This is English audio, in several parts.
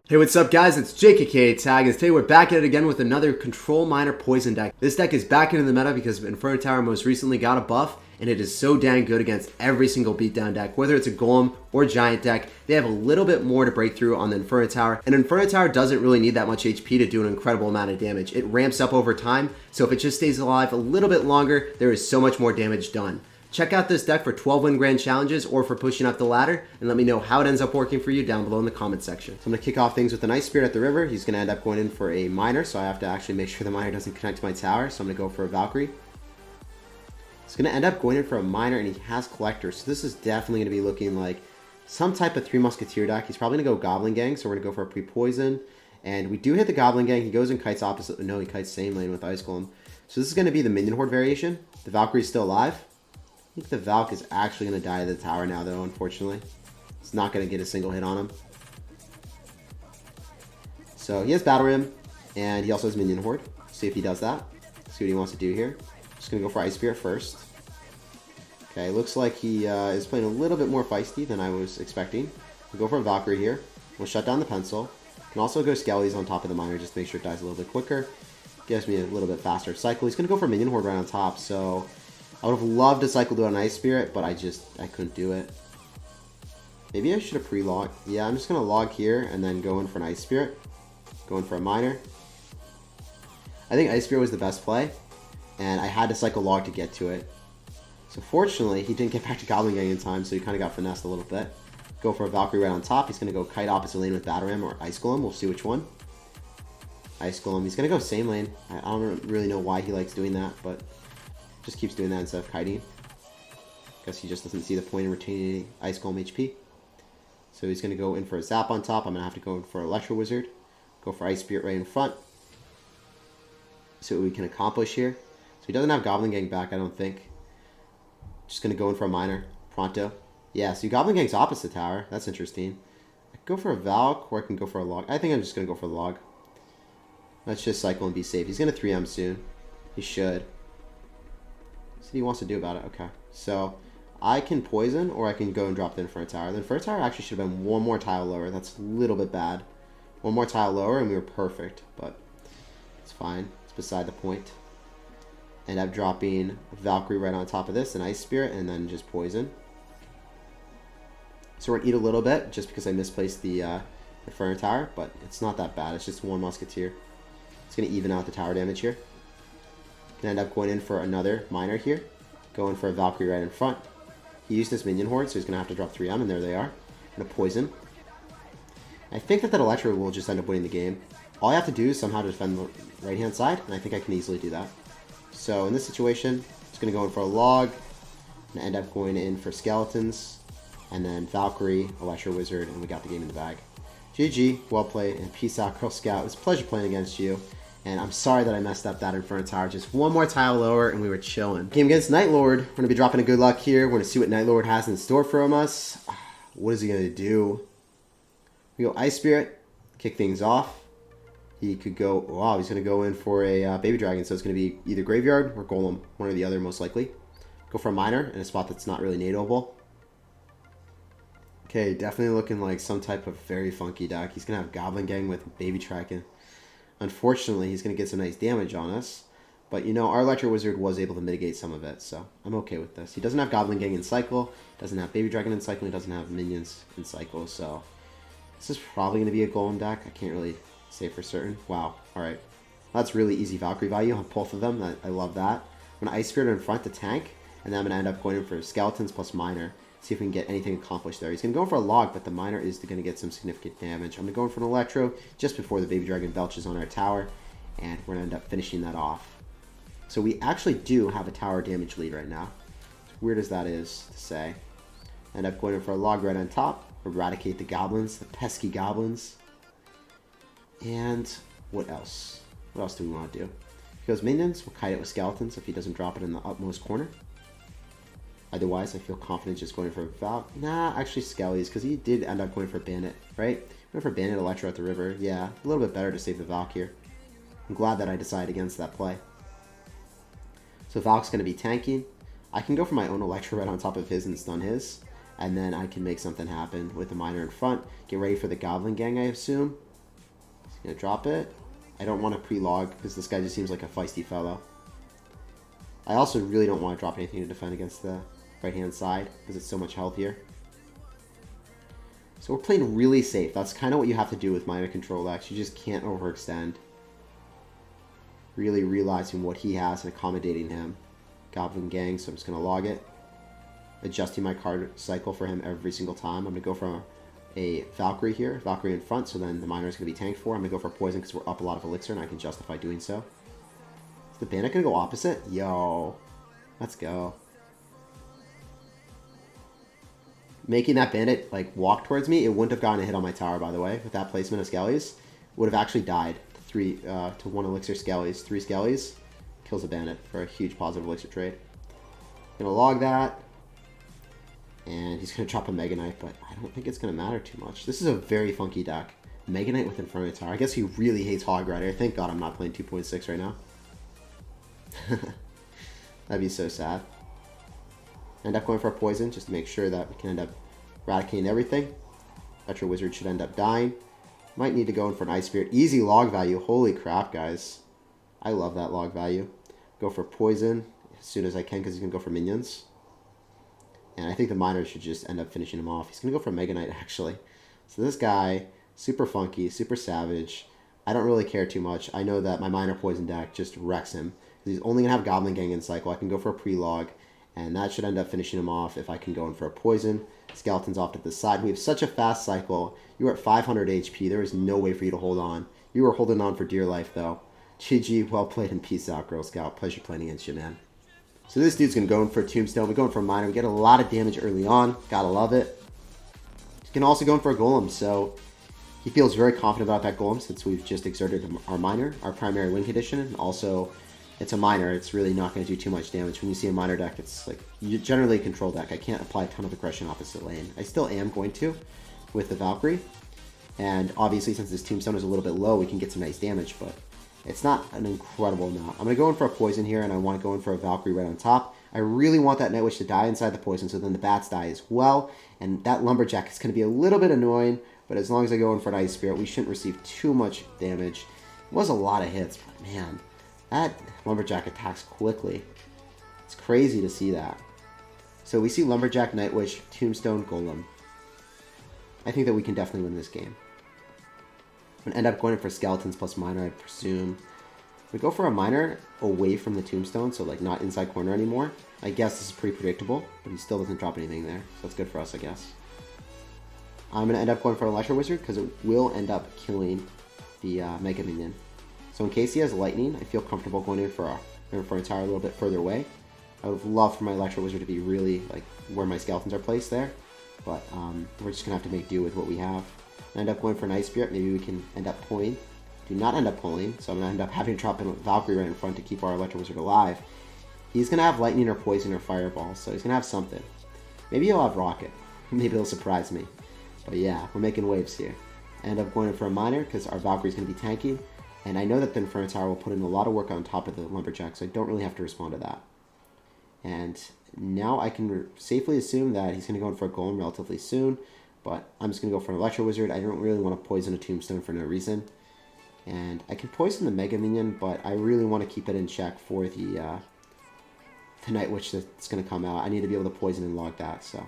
Hey, what's up guys? It's SirTagCR, and today we're back at it again with another Control Miner Poison deck. This deck is back into the meta because Inferno Tower most recently got a buff, and it is so dang good against every single beatdown deck. Whether it's a Golem or Giant deck, they have a little bit more to break through on the Inferno Tower, and Inferno Tower doesn't really need that much HP to do an incredible amount of damage. It ramps up over time, so if it just stays alive a little bit longer, there is so much more damage done. Check out this deck for 12 win grand challenges or for pushing up the ladder, and let me know how it ends up working for you down below in the comment section. So I'm going to kick off things with an Ice Spirit at the river. He's going to end up going in for a Miner, so I have to actually make sure the Miner doesn't connect to my tower, so I'm going to go for a Valkyrie. He's going to end up going in for a Miner, and he has Collector, so this is definitely going to be looking like some type of Three Musketeer deck. He's probably going to go Goblin Gang, so we're going to go for a Pre-Poison, and we do hit the Goblin Gang. He goes and kites opposite, no, he kites same lane with Ice Golem. So this is going to be the Minion Horde variation. The Valkyrie's still alive. I think the Valk is actually going to die to the tower now, though, unfortunately. It's not going to get a single hit on him. So he has Battle Rim, and he also has Minion Horde. See if he does that. See what he wants to do here. Just going to go for Ice Spirit first. Okay, looks like he is playing a little bit more feisty than I was expecting. We'll go for a Valkyrie here. We'll shut down the pencil. Can also go Skellies on top of the Miner just to make sure it dies a little bit quicker. Gives me a little bit faster cycle. He's going to go for Minion Horde right on top, so I would have loved to cycle to an Ice Spirit, but I couldn't do it. Maybe I should have pre-logged. Yeah, I'm just going to log here and then go in for an Ice Spirit. Go in for a Miner. I think Ice Spirit was the best play, and I had to cycle log to get to it. So fortunately, he didn't get back to Goblin Gang in time, so he kind of got finessed a little bit. Go for a Valkyrie right on top. He's going to go kite opposite lane with Battle Ram or Ice Golem. We'll see which one. Ice Golem. He's going to go same lane. I don't really know why he likes doing that, but just keeps doing that instead of kiting. Guess he just doesn't see the point in retaining Ice Golem HP. So he's going to go in for a Zap on top. I'm going to have to go in for Electro Wizard. Go for Ice Spirit right in front. See what we can accomplish here. So he doesn't have Goblin Gang back, I don't think. Just going to go in for a Miner. Pronto. Yeah, so Goblin Gang's opposite tower. That's interesting. I can go for a Valk, or I can go for a Log. I think I'm just going to go for the Log. Let's just cycle and be safe. He's going to 3M soon. He should. See what he wants to do about it. Okay. So I can poison, or I can go and drop the Inferno Tower. The Inferno Tower actually should have been one more tile lower. That's a little bit bad. One more tile lower, and we were perfect. But it's fine. It's beside the point. End up dropping Valkyrie right on top of this, an Ice Spirit, and then just poison. So we're going to eat a little bit, just because I misplaced the Inferno Tower, but it's not that bad. It's just one Musketeer. It's going to even out the tower damage here. Can end up going in for another Miner here. Going for a Valkyrie right in front. He used his Minion Horde, so he's going to have to drop 3M, and there they are. Going to poison. I think that Electro will just end up winning the game. All I have to do is somehow defend the right-hand side, and I think I can easily do that. So in this situation, it's going to go in for a Log, and end up going in for Skeletons, and then Valkyrie, Electro Wizard, and we got the game in the bag. GG, well played, and peace out, Girl Scout. It was a pleasure playing against you. And I'm sorry that I messed up that Inferno Tower. Just one more tile lower, and we were chilling. Game against Night Lord. We're going to be dropping a good luck here. We're going to see what Night Lord has in store from us. What is he going to do? We go Ice Spirit. Kick things off. He could go... Wow, he's going to go in for a Baby Dragon. So it's going to be either Graveyard or Golem. One or the other, most likely. Go for a Miner in a spot that's not really nadeable. Okay, definitely looking like some type of very funky deck. He's going to have Goblin Gang with Baby Dragon. Unfortunately, he's going to get some nice damage on us. But, you know, our Electro Wizard was able to mitigate some of it, so I'm okay with this. He doesn't have Goblin Gang in cycle, doesn't have Baby Dragon in cycle, he doesn't have minions in cycle, so this is probably going to be a Golem deck. I can't really say for certain. Wow, alright. That's really easy Valkyrie value on both of them. I love that. I'm going to Ice Spirit in front to tank, and then I'm going to end up going in for Skeletons plus Miner. See if we can get anything accomplished there. He's going to go for a Log, but the Miner is going to get some significant damage. I'm going to go in for an Electro just before the Baby Dragon belches on our tower, and we're going to end up finishing that off. So we actually do have a tower damage lead right now. As weird as that is to say. End up going in for a Log right on top. Eradicate the goblins, the pesky goblins. And what else? What else do we want to do? If he goes minions, we'll kite it with Skeletons if he doesn't drop it in the upmost corner. Otherwise, I feel confident just going for a Valk. Nah, actually Skellies, because he did end up going for Bandit, right? Went for Bandit Electro at the river. Yeah, a little bit better to save the Valk here. I'm glad that I decided against that play. So Valk's going to be tanking. I can go for my own Electro right on top of his and stun his. And then I can make something happen with the Miner in front. Get ready for the Goblin Gang, I assume. He's going to drop it. I don't want to pre-log because this guy just seems like a feisty fellow. I also really don't want to drop anything to defend against the right-hand side because it's so much healthier. So we're playing really safe. That's kind of what you have to do with minor control decks. You just can't overextend. Really realizing what he has and accommodating him. Goblin Gang, so I'm just going to log it. Adjusting my card cycle for him every single time. I'm going to go for a Valkyrie here. Valkyrie in front, so then the minor is going to be tanked for. I'm going to go for poison because we're up a lot of elixir and I can justify doing so. Is the bandit going to go opposite? Yo. Let's go. Making that bandit like walk towards me, it wouldn't have gotten a hit on my tower, by the way, with that placement of Skellies. Would have actually died to 1 elixir Skellies. 3 Skellies kills a bandit for a huge positive elixir trade. Gonna log that. And he's gonna drop a Mega Knight, but I don't think it's gonna matter too much. This is a very funky deck. Mega Knight with Inferno tower. I guess he really hates Hog Rider. Thank God I'm not playing 2.6 right now. That'd be so sad. End up going for a poison just to make sure that we can end up eradicating everything. Electro Wizard should end up dying. Might need to go in for an Ice Spirit. Easy log value. Holy crap, guys. I love that log value. Go for poison as soon as I can because he's going to go for minions. And I think the miner should just end up finishing him off. He's going to go for Mega Knight, actually. So this guy, super funky, super savage. I don't really care too much. I know that my miner poison deck just wrecks him. He's only going to have Goblin Gang in cycle. I can go for a pre-log. And that should end up finishing him off if I can go in for a poison. Skeleton's off to the side. We have such a fast cycle. You are at 500 HP. There is no way for you to hold on. You are holding on for dear life, though. GG, well played, and peace out, Girl Scout. Pleasure playing against you, man. So this dude's going to go in for a Tombstone. We're going for a Miner. We get a lot of damage early on. Gotta love it. He can also go in for a Golem, so he feels very confident about that Golem since we've just exerted our Miner, our primary win condition, and also it's a miner. It's really not going to do too much damage. When you see a miner deck, it's like generally a control deck. I can't apply a ton of aggression opposite lane. I still am going to with the Valkyrie. And obviously, since this Tombstone is a little bit low, we can get some nice damage, but it's not an incredible amount. I'm going to go in for a poison here, and I want to go in for a Valkyrie right on top. I really want that Night Witch to die inside the poison, so then the bats die as well. And that Lumberjack is going to be a little bit annoying, but as long as I go in for an Ice Spirit, we shouldn't receive too much damage. It was a lot of hits, but man, that Lumberjack attacks quickly. It's crazy to see that. So we see Lumberjack, Night Witch, Tombstone, Golem. I think that we can definitely win this game. I'm going to end up going in for Skeletons plus Miner, I presume. We go for a Miner away from the Tombstone, so like not inside corner anymore. I guess this is pretty predictable, but he still doesn't drop anything there. So that's good for us, I guess. I'm going to end up going for an Electro Wizard because it will end up killing the Mega Minion. So in case he has Lightning, I feel comfortable going in for an tower a little bit further away. I would love for my Electro Wizard to be really like where my Skeletons are placed there. But we're just going to have to make do with what we have. I end up going for an Ice Spirit. Maybe we can end up pulling. Do not end up pulling, so I'm going to end up having to drop in Valkyrie right in front to keep our Electro Wizard alive. He's going to have Lightning or Poison or Fireball, so he's going to have something. Maybe he'll have Rocket. Maybe he'll surprise me. But yeah, we're making waves here. I end up going in for a Miner because our Valkyrie's going to be tanky. And I know that the Inferno Tower will put in a lot of work on top of the Lumberjack, so I don't really have to respond to that. And now I can safely assume that he's going to go in for a Golem relatively soon. But I'm just going to go for an Electro Wizard. I don't really want to poison a Tombstone for no reason. And I can poison the Mega Minion, but I really want to keep it in check for the Night Witch that's going to come out. I need to be able to poison and log that, so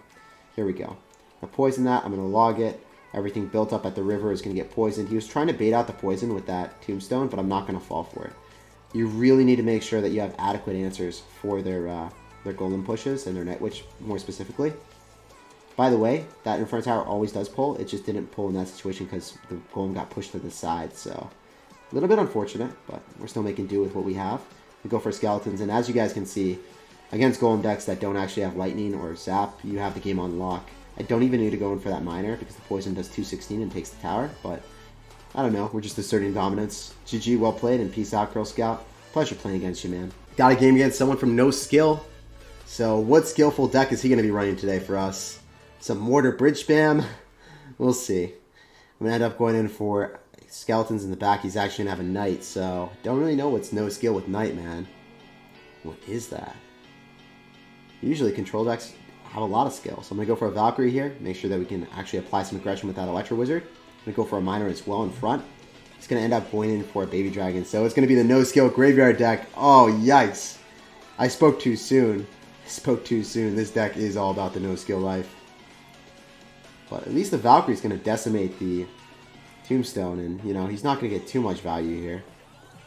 here we go. I poison that. I'm going to log it. Everything built up at the river is going to get poisoned. He was trying to bait out the poison with that Tombstone, but I'm not going to fall for it. You really need to make sure that you have adequate answers for their Golem pushes and their Night Witch more specifically. By the way, that Inferno Tower always does pull. It just didn't pull in that situation because the Golem got pushed to the side, so a little bit unfortunate, but we're still making do with what we have. We go for Skeletons, and as you guys can see, against Golem decks that don't actually have Lightning or Zap, you have the game on lock. I don't even need to go in for that Miner because the poison does 216 and takes the tower, but I don't know. We're just asserting dominance. GG, well played, and peace out, Girl Scout. Pleasure playing against you, man. Got a game against someone from no skill. So what skillful deck is he going to be running today for us? Some Mortar Bridge Spam? We'll see. I'm going to end up going in for Skeletons in the back. He's actually going to have a Knight, so don't really know what's no skill with Knight, man. What is that? Usually control decks have a lot of skill. So I'm going to go for a Valkyrie here. Make sure that we can actually apply some aggression with that Electro Wizard. I'm going to go for a Miner as well in front. He's going to end up going in for a Baby Dragon. So it's going to be the no-skill graveyard deck. Oh, yikes. I spoke too soon. This deck is all about the no-skill life. But at least the Valkyrie's going to decimate the Tombstone. And, you know, he's not going to get too much value here.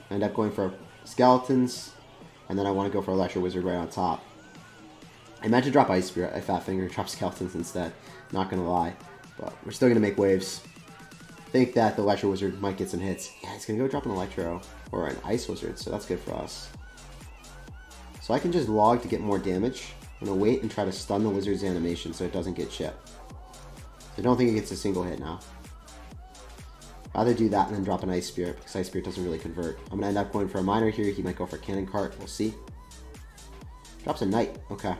I end up going for Skeletons. And then I want to go for Electro Wizard right on top. I meant to drop Ice Spirit. I Fat Finger drop Skeletons instead. Not going to lie. But we're still going to make waves. I think that the Electro Wizard might get some hits. Yeah, he's going to go drop an Electro or an Ice Wizard, so that's good for us. So I can just log to get more damage. I'm going to wait and try to stun the Wizard's animation so it doesn't get chipped. I don't think it gets a single hit now. Rather do that and then drop an Ice Spirit because Ice Spirit doesn't really convert. I'm going to end up going for a Miner here. He might go for a Cannon Cart. We'll see. Drops a Knight. Okay.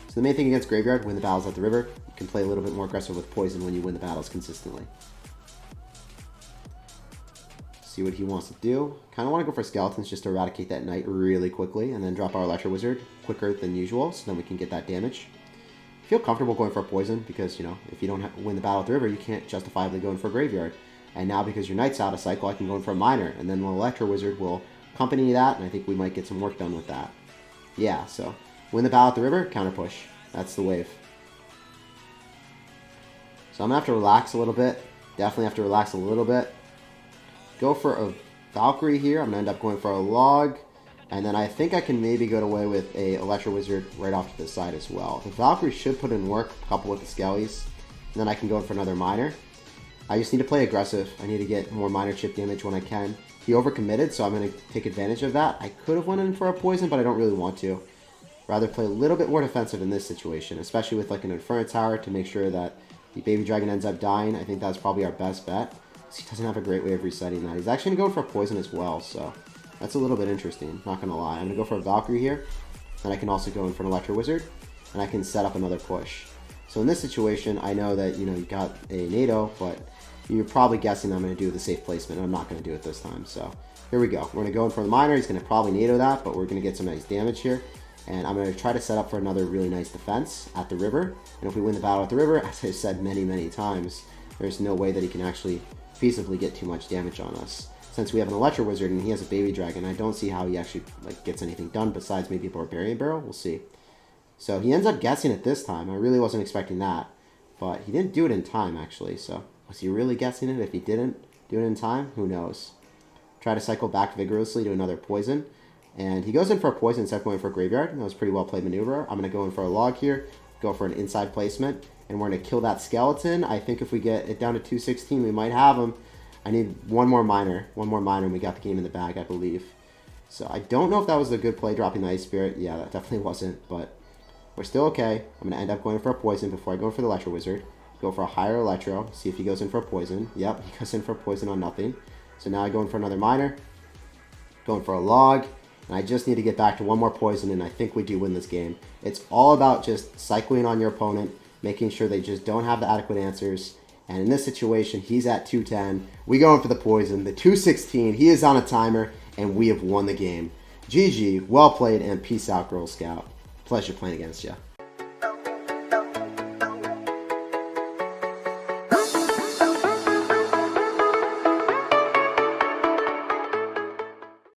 So the main thing against Graveyard, win the battles at the river. You can play a little bit more aggressive with Poison when you win the battles consistently. See what he wants to do. Kind of want to go for Skeletons just to eradicate that Knight really quickly and then drop our Electro Wizard quicker than usual so then we can get that damage. I feel comfortable going for a Poison because, you know, if you don't win the battle at the river, you can't justifiably go in for a Graveyard. And now because your Knight's out of cycle, I can go in for a Miner and then the Electro Wizard will accompany that and I think we might get some work done with that. Yeah, so win the battle at the river, counter push. That's the wave. So I'm going to have to relax a little bit. Definitely have to relax a little bit. Go for a Valkyrie here. I'm going to end up going for a Log. And then I think I can maybe go away with a Electro Wizard right off to the side as well. The Valkyrie should put in work, coupled with the Skellies. And then I can go in for another Miner. I just need to play aggressive. I need to get more Miner chip damage when I can. He overcommitted, so I'm going to take advantage of that. I could have went in for a Poison, but I don't really want to. Rather play a little bit more defensive in this situation, especially with like an Inferno Tower to make sure that the Baby Dragon ends up dying. I think that's probably our best bet. He doesn't have a great way of resetting that. He's actually going to go for a Poison as well, so that's a little bit interesting, not going to lie. I'm going to go for a Valkyrie here, and I can also go in for an Electro Wizard, and I can set up another push. So in this situation, I know that, you know, you got a NATO, but you're probably guessing I'm going to do the safe placement, and I'm not going to do it this time. So here we go. We're going to go in for the Miner. He's going to probably NATO that, but we're going to get some nice damage here. And I'm going to try to set up for another really nice defense at the river. And if we win the battle at the river, as I've said many, many times, there's no way that he can actually feasibly get too much damage on us. Since we have an Electro Wizard and he has a Baby Dragon, I don't see how he actually gets anything done besides maybe a Barbarian Barrel. We'll see. So he ends up guessing it this time. I really wasn't expecting that. But he didn't do it in time, actually. So was he really guessing it? If he didn't do it in time, who knows? Try to cycle back vigorously to another Poison. And he goes in for a Poison instead of going for a Graveyard. That was a pretty well played maneuver. I'm going to go in for a Log here, go for an inside placement, and we're going to kill that Skeleton. I think if we get it down to 216, we might have him. I need one more Miner, and we got the game in the bag, I believe. So I don't know if that was a good play, dropping the Ice Spirit. Yeah, that definitely wasn't, but we're still okay. I'm going to end up going for a Poison before I go for the Electro Wizard. Go for a higher Electro, see if he goes in for a Poison. Yep, he goes in for a Poison on nothing. So now I go in for another Miner, going for a Log. And I just need to get back to one more Poison, and I think we do win this game. It's all about just cycling on your opponent, making sure they just don't have the adequate answers. And in this situation, he's at 210. We go in for the Poison. The 216, he is on a timer, and we have won the game. GG, well played, and peace out, Girl Scout. Pleasure playing against you.